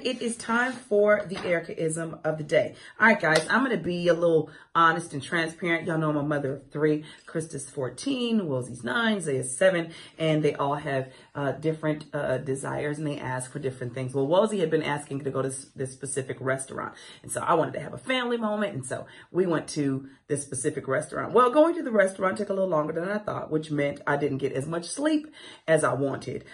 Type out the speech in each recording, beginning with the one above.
It is time for the Ericaism of the day. All right, guys, I'm going to be a little honest and transparent. Y'all know I'm a mother of three. Krista's 14, Willsie's 9, Zaya's 7, and they all have different desires, and they ask for different things. Well, Willsie had been asking to go to this specific restaurant, and so I wanted to have a family moment, and so we went to this specific restaurant. Well, going to the restaurant took a little longer than I thought, which meant I didn't get as much sleep as I wanted.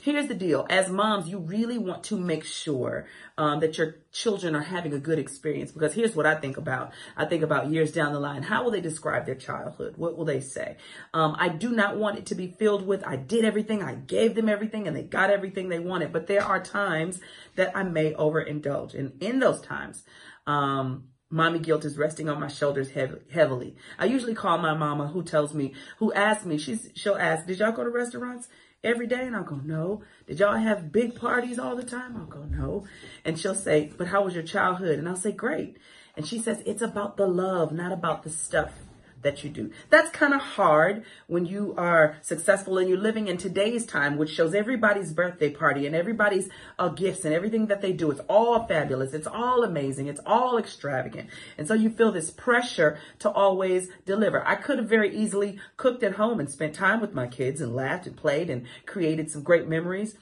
Here's the deal. As moms, you really want to make sure that your children are having a good experience, because here's what I think about. I think about years down the line. How will they describe their childhood? What will they say? I do not want it to be filled with, I did everything, I gave them everything, and they got everything they wanted. But there are times that I may overindulge. And in those times, mommy guilt is resting on my shoulders heavily. I usually call my mama, who asks me, she'll ask, did y'all go to restaurants every day? And I'll go, no. Did y'all have big parties all the time? I'll go, no. And she'll say, but how was your childhood? And I'll say, great. And she says, it's about the love, not about the stuff that you do. That's kind of hard when you are successful and you're living in today's time, which shows everybody's birthday party and everybody's gifts and everything that they do. It's all fabulous. It's all amazing. It's all extravagant. And so you feel this pressure to always deliver. I could have very easily cooked at home and spent time with my kids and laughed and played and created some great memories.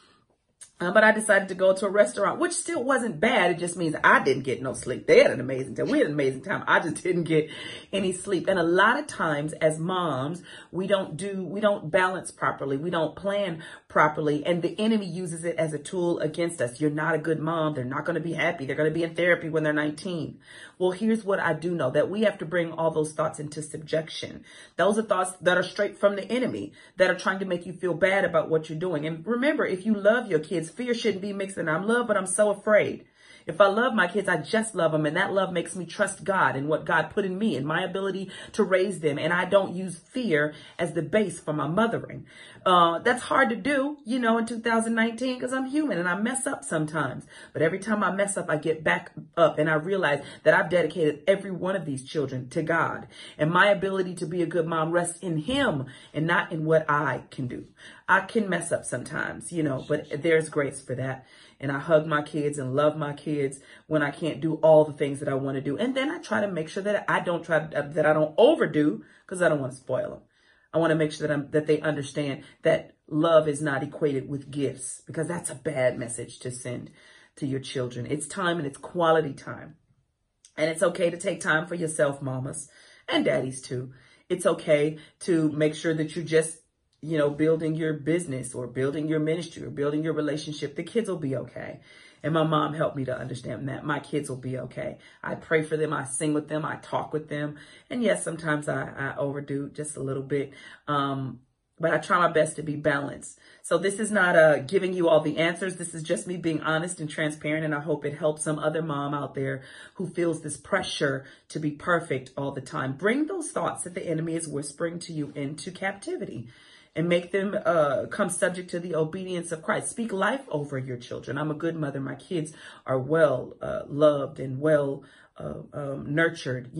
But I decided to go to a restaurant, which still wasn't bad. It just means I didn't get no sleep. They had an amazing time. We had an amazing time. I just didn't get any sleep. And a lot of times as moms, we don't balance properly. We don't plan properly. And the enemy uses it as a tool against us. You're not a good mom. They're not going to be happy. They're going to be in therapy when they're 19. Well, here's what I do know, that we have to bring all those thoughts into subjection. Those are thoughts that are straight from the enemy, that are trying to make you feel bad about what you're doing. And remember, if you love your kids, fear shouldn't be mixed in. I'm loved, but I'm so afraid. If I love my kids, I just love them. And that love makes me trust God and what God put in me and my ability to raise them. And I don't use fear as the base for my mothering. That's hard to do, in 2019, because I'm human and I mess up sometimes. But every time I mess up, I get back up and I realize that I've dedicated every one of these children to God. And my ability to be a good mom rests in Him and not in what I can do. I can mess up sometimes, but there's grace for that. And I hug my kids and love my kids when I can't do all the things that I want to do. And then I try to make sure that I don't overdo, because I don't want to spoil them. I want to make sure that they understand that love is not equated with gifts, because that's a bad message to send to your children. It's time, and it's quality time. And it's okay to take time for yourself, mamas and daddies too. It's okay to make sure that you just building your business or building your ministry or building your relationship. The kids will be okay. And my mom helped me to understand that my kids will be okay. I pray for them. I sing with them. I talk with them. And yes, sometimes I overdo just a little bit. But I try my best to be balanced. So this is not giving you all the answers. This is just me being honest and transparent. And I hope it helps some other mom out there who feels this pressure to be perfect all the time. Bring those thoughts that the enemy is whispering to you into captivity, and make them come subject to the obedience of Christ. Speak life over your children. I'm a good mother. My kids are well loved and well nurtured.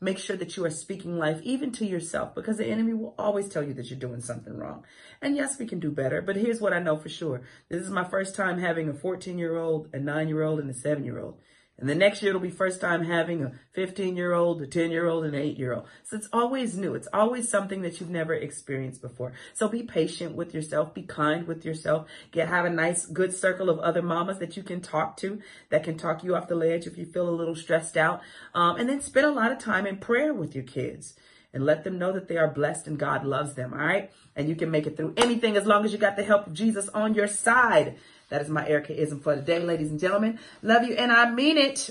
Make sure that you are speaking life even to yourself, because the enemy will always tell you that you're doing something wrong. And yes, we can do better. But here's what I know for sure. This is my first time having a 14-year-old, a 9-year-old, and a 7-year-old. And the next year, it'll be first time having a 15-year-old, a 10-year-old, and an 8-year-old. So it's always new. It's always something that you've never experienced before. So be patient with yourself. Be kind with yourself. Have a nice, good circle of other mamas that you can talk to, that can talk you off the ledge if you feel a little stressed out. And then spend a lot of time in prayer with your kids. And let them know that they are blessed and God loves them, all right? And you can make it through anything as long as you got the help of Jesus on your side. That is my Ericaism for today, ladies and gentlemen. Love you, and I mean it.